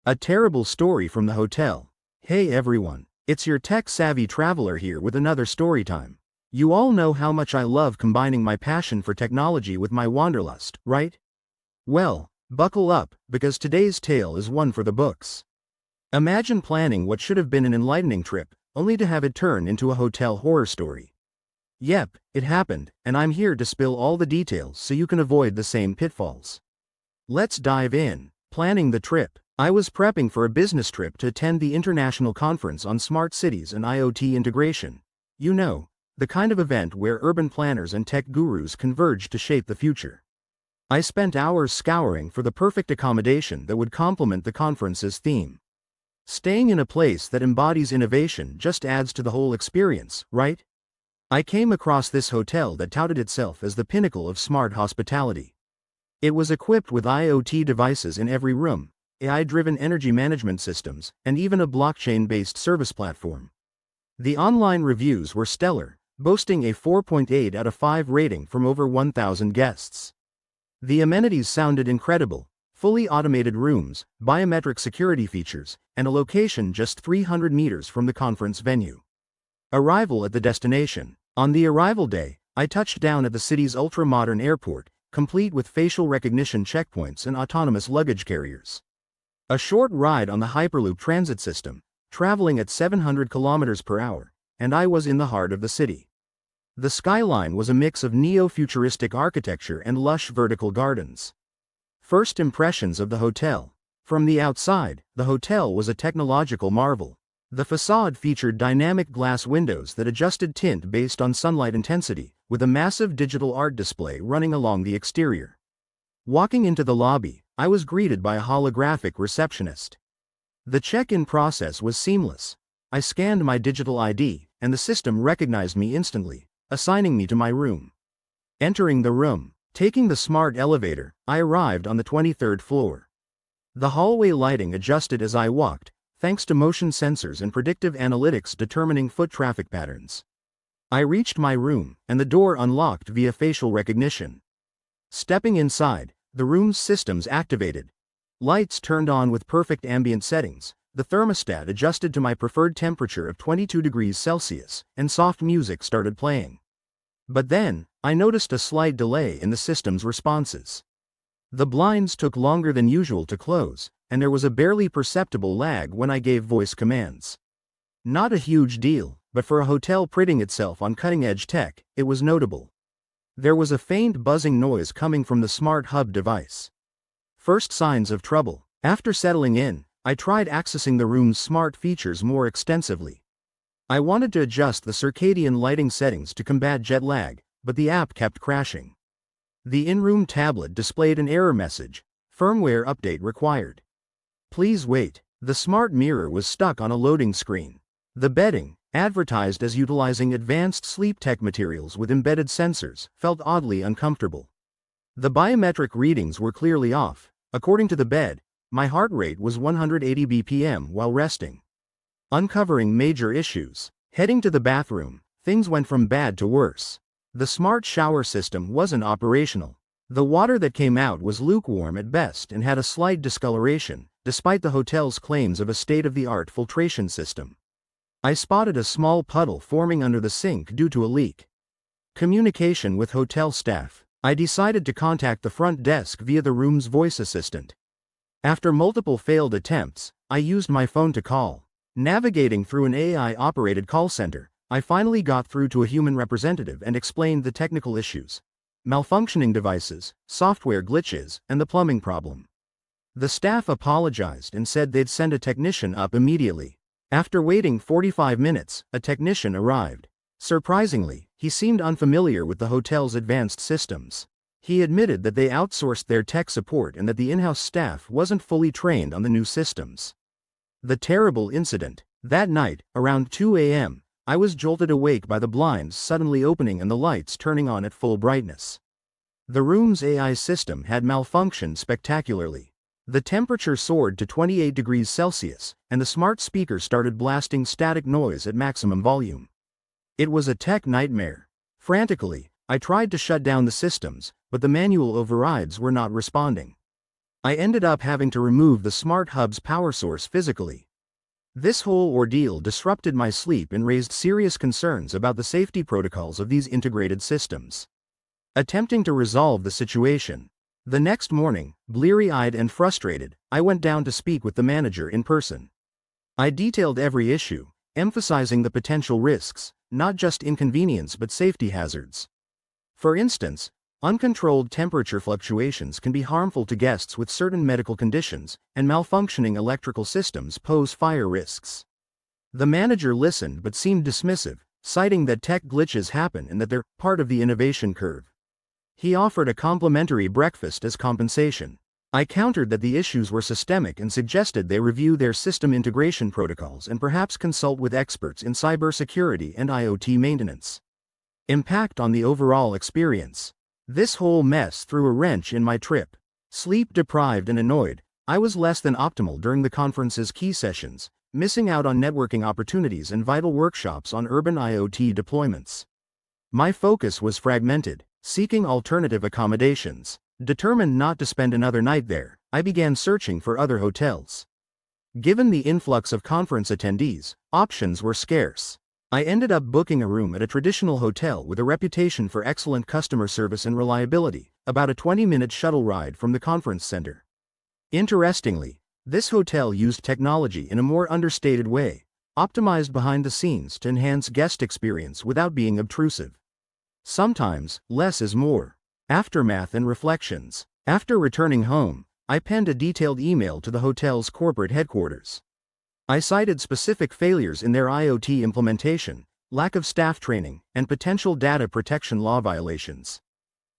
A terrible story from the hotel. Hey everyone, it's your tech-savvy traveler here with another story time. You all know how much I love combining my passion for technology with my wanderlust, right? Well, buckle up, because today's tale is one for the books. Imagine planning what should have been an enlightening trip, only to have it turn into a hotel horror story. Yep, it happened, and I'm here to spill all the details so you can avoid the same pitfalls. Let's dive in. Planning the trip. I was prepping for a business trip to attend the International Conference on Smart Cities and IoT Integration. You know, the kind of event where urban planners and tech gurus converge to shape the future. I spent hours scouring for the perfect accommodation that would complement the conference's theme. Staying in a place that embodies innovation just adds to the whole experience, right? I came across this hotel that touted itself as the pinnacle of smart hospitality. It was equipped with IoT devices in every room, AI-driven energy management systems, and even a blockchain-based service platform. The online reviews were stellar, boasting a 4.8 out of 5 rating from over 1,000 guests. The amenities sounded incredible: fully automated rooms, biometric security features, and a location just 300 meters from the conference venue. Arrival at the destination. On the arrival day, I touched down at the city's ultra-modern airport, complete with facial recognition checkpoints and autonomous luggage carriers. A short ride on the Hyperloop transit system, traveling at 700 kilometers per hour, and I was in the heart of the city. The skyline was a mix of neo-futuristic architecture and lush vertical gardens. First impressions of the hotel. From the outside, the hotel was a technological marvel. The facade featured dynamic glass windows that adjusted tint based on sunlight intensity, with a massive digital art display running along the exterior. Walking into the lobby, I was greeted by a holographic receptionist. The check-in process was seamless. I scanned my digital ID, and the system recognized me instantly, assigning me to my room. Entering the room, taking the smart elevator, I arrived on the 23rd floor. The hallway lighting adjusted as I walked, thanks to motion sensors and predictive analytics determining foot traffic patterns. I reached my room, and the door unlocked via facial recognition. Stepping inside, the room's systems activated. Lights turned on with perfect ambient settings, the thermostat adjusted to my preferred temperature of 22 degrees Celsius, and soft music started playing. But then, I noticed a slight delay in the system's responses. The blinds took longer than usual to close, and there was a barely perceptible lag when I gave voice commands. Not a huge deal, but for a hotel priding itself on cutting-edge tech, it was notable. There was a faint buzzing noise coming from the smart hub device. First signs of trouble. After settling in, I tried accessing the room's smart features more extensively. I wanted to adjust the circadian lighting settings to combat jet lag, but the app kept crashing. The in-room tablet displayed an error message: firmware update required. Please wait. The smart mirror was stuck on a loading screen. The bedding, advertised as utilizing advanced sleep tech materials with embedded sensors, felt oddly uncomfortable. The biometric readings were clearly off. According to the bed, my heart rate was 180 BPM while resting. Uncovering major issues. Heading to the bathroom, things went from bad to worse. The smart shower system wasn't operational. The water that came out was lukewarm at best and had a slight discoloration, despite the hotel's claims of a state-of-the-art filtration system. I spotted a small puddle forming under the sink due to a leak. Communication with hotel staff. I decided to contact the front desk via the room's voice assistant. After multiple failed attempts, I used my phone to call. Navigating through an AI-operated call center, I finally got through to a human representative and explained the technical issues: malfunctioning devices, software glitches, and the plumbing problem. The staff apologized and said they'd send a technician up immediately. After waiting 45 minutes, a technician arrived. Surprisingly, he seemed unfamiliar with the hotel's advanced systems. He admitted that they outsourced their tech support and that the in-house staff wasn't fully trained on the new systems. The terrible incident. That night, around 2 a.m., I was jolted awake by the blinds suddenly opening and the lights turning on at full brightness. The room's AI system had malfunctioned spectacularly. The temperature soared to 28 degrees Celsius, and the smart speaker started blasting static noise at maximum volume. It was a tech nightmare. Frantically, I tried to shut down the systems, but the manual overrides were not responding. I ended up having to remove the smart hub's power source physically. This whole ordeal disrupted my sleep and raised serious concerns about the safety protocols of these integrated systems. Attempting to resolve the situation, the next morning, bleary-eyed and frustrated, I went down to speak with the manager in person. I detailed every issue, emphasizing the potential risks, not just inconvenience but safety hazards. For instance, uncontrolled temperature fluctuations can be harmful to guests with certain medical conditions, and malfunctioning electrical systems pose fire risks. The manager listened but seemed dismissive, citing that tech glitches happen and that they're part of the innovation curve. He offered a complimentary breakfast as compensation. I countered that the issues were systemic and suggested they review their system integration protocols and perhaps consult with experts in cybersecurity and IoT maintenance. Impact on the overall experience. This whole mess threw a wrench in my trip. Sleep deprived and annoyed, I was less than optimal during the conference's key sessions, missing out on networking opportunities and vital workshops on urban IoT deployments. My focus was fragmented, seeking alternative accommodations. Determined not to spend another night there, I began searching for other hotels. Given the influx of conference attendees, options were scarce. I ended up booking a room at a traditional hotel with a reputation for excellent customer service and reliability, about a 20-minute shuttle ride from the conference center. Interestingly, this hotel used technology in a more understated way, optimized behind the scenes to enhance guest experience without being obtrusive. Sometimes, less is more. Aftermath and reflections. After returning home, I penned a detailed email to the hotel's corporate headquarters. I cited specific failures in their IoT implementation, lack of staff training, and potential data protection law violations.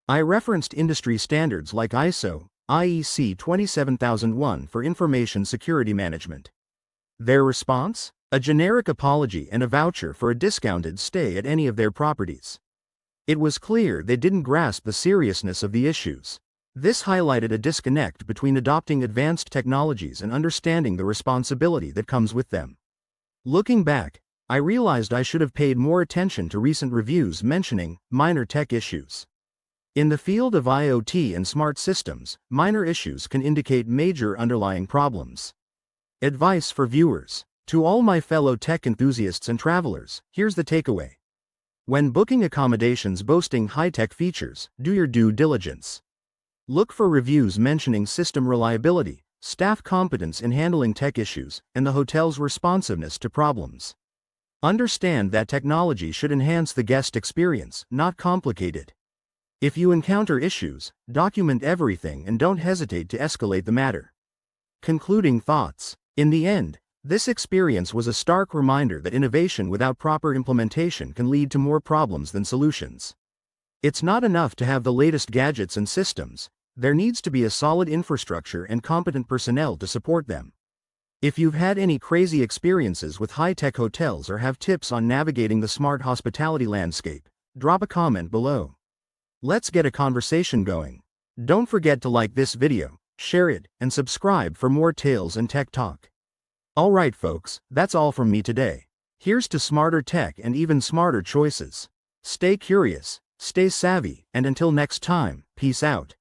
I referenced industry standards like ISO, IEC 27001 for information security management. Their response? A generic apology and a voucher for a discounted stay at any of their properties. It was clear they didn't grasp the seriousness of the issues. This highlighted a disconnect between adopting advanced technologies and understanding the responsibility that comes with them. Looking back, I realized I should have paid more attention to recent reviews mentioning minor tech issues. In the field of IoT and smart systems, minor issues can indicate major underlying problems. Advice for viewers. To all my fellow tech enthusiasts and travelers, here's the takeaway. When booking accommodations boasting high-tech features, do your due diligence. Look for reviews mentioning system reliability, staff competence in handling tech issues, and the hotel's responsiveness to problems. Understand that technology should enhance the guest experience, not complicate it. If you encounter issues, document everything and don't hesitate to escalate the matter. Concluding thoughts. In the end, this experience was a stark reminder that innovation without proper implementation can lead to more problems than solutions. It's not enough to have the latest gadgets and systems, there needs to be a solid infrastructure and competent personnel to support them. If you've had any crazy experiences with high-tech hotels or have tips on navigating the smart hospitality landscape, drop a comment below. Let's get a conversation going. Don't forget to like this video, share it, and subscribe for more tales and tech talk. Alright folks, that's all from me today. Here's to smarter tech and even smarter choices. Stay curious, stay savvy, and until next time, peace out.